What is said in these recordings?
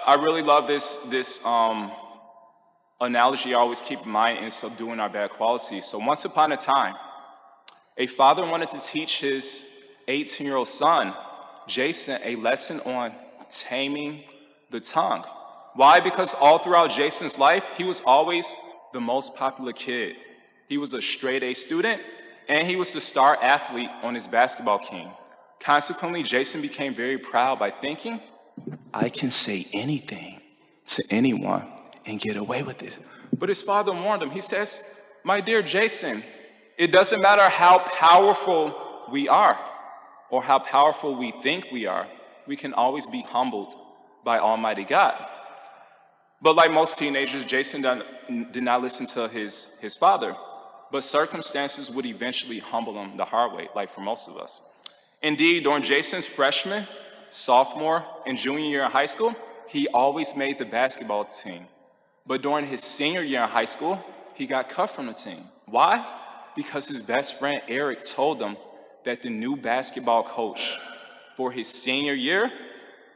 I really love this analogy I always keep in mind in subduing our bad qualities. So once upon a time, a father wanted to teach his 18-year-old son, Jason, a lesson on taming the tongue. Why? Because all throughout Jason's life, he was always the most popular kid. He was a straight A student, and he was the star athlete on his basketball team. Consequently, Jason became very proud by thinking, I can say anything to anyone and get away with it. But his father warned him. He says, my dear Jason, it doesn't matter how powerful we are or how powerful we think we are. We can always be humbled by Almighty God. But like most teenagers, Jason did not listen to his father. But circumstances would eventually humble him the hard way, like for most of us. Indeed, during Jason's freshman, sophomore, and junior year in high school, he always made the basketball team. But during his senior year in high school, he got cut from the team. Why? Because his best friend Eric told him that the new basketball coach for his senior year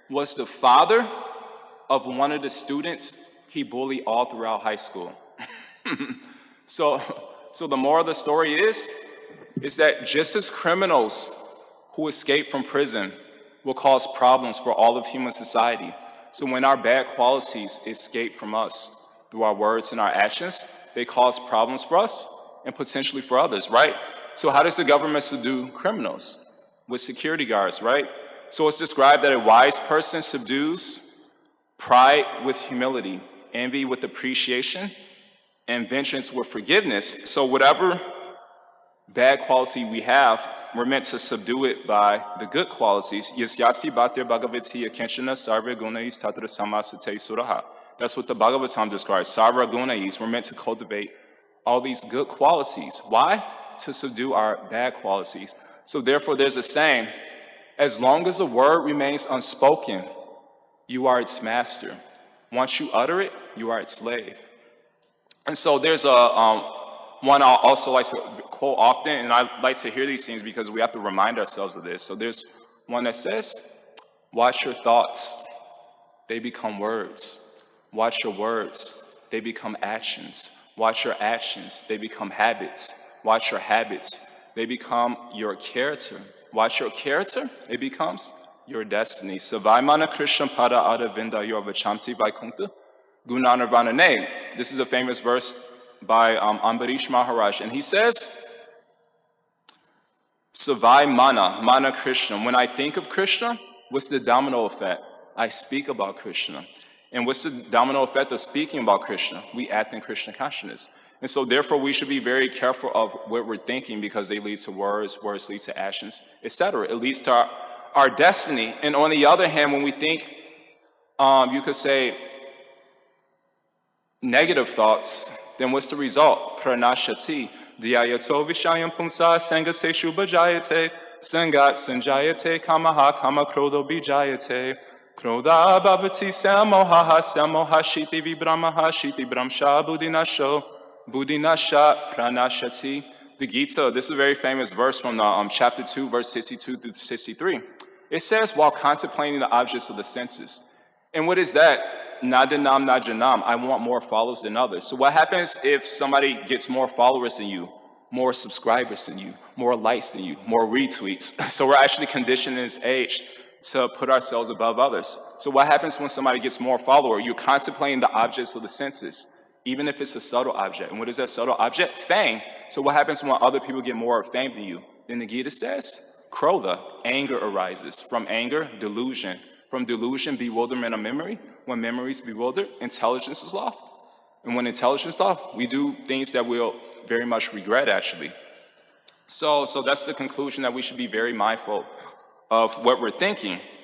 was the father of one of the students he bullied all throughout high school. So the moral of the story is that just as criminals who escape from prison will cause problems for all of human society, so when our bad qualities escape from us through our words and our actions, they cause problems for us and potentially for others, right? So how does the government subdue criminals? With security guards, right? So it's described that a wise person subdues pride with humility, envy with appreciation, and vengeance with forgiveness. So whatever bad quality we have, we're meant to subdue it by the good qualities. Yasyasti bhatir bhagavati akenshana sarva gunais tatra samasate suraha. That's what the Bhagavatam describes. Sarva gunais. We're meant to cultivate all these good qualities. Why? To subdue our bad qualities. So therefore, there's a saying, as long as a word remains unspoken, you are its master. Once you utter it, you are its slave. And so there's one I also like to quote often, and I like to hear these things because we have to remind ourselves of this. So there's one that says, watch your thoughts, they become words. Watch your words, they become actions. Watch your actions, they become habits. Watch your habits, they become your character. Watch your character, it becomes your destiny. Savaimana Krishna pada ada vinda yorvachamti vaikunta gunanarvana ne. This is a famous verse by Ambarish Maharaj, and he says, Savai mana Krishna. When I think of Krishna, what's the domino effect? I speak about Krishna. And what's the domino effect of speaking about Krishna? We act in Krishna consciousness. And so therefore we should be very careful of what we're thinking, because they lead to words, words lead to actions, etc. It leads to our destiny. And on the other hand, when we think, you could say, negative thoughts, then what's the result? Pranashati. Dhyayato vishayam pumsa sangase shubhajayate sangat sanjayate kamaha kama krodho bijayate krodha bhavati samohaha samoha shiti vibramaha shiti bramsha buddhinasho buddhinasha pranashati. The Gita, this is a very famous verse from the, chapter 2, verse 62 through 63. It says, while contemplating the objects of the senses. And what is that? Nadanam najanam. I want more followers than others. So what happens if somebody gets more followers than you, more subscribers than you, more likes than you, more retweets? So we're actually conditioned in this age to put ourselves above others. So what happens when somebody gets more followers? You're contemplating the objects of the senses, even if it's a subtle object. And what is that subtle object? Fame. So what happens when other people get more fame than you? Then the Gita says, krodha, anger arises. From anger, delusion. From delusion, bewilderment of memory. When memory is bewildered, intelligence is lost. And when intelligence is lost, we do things that we'll very much regret, actually. So that's the conclusion, that we should be very mindful of what we're thinking.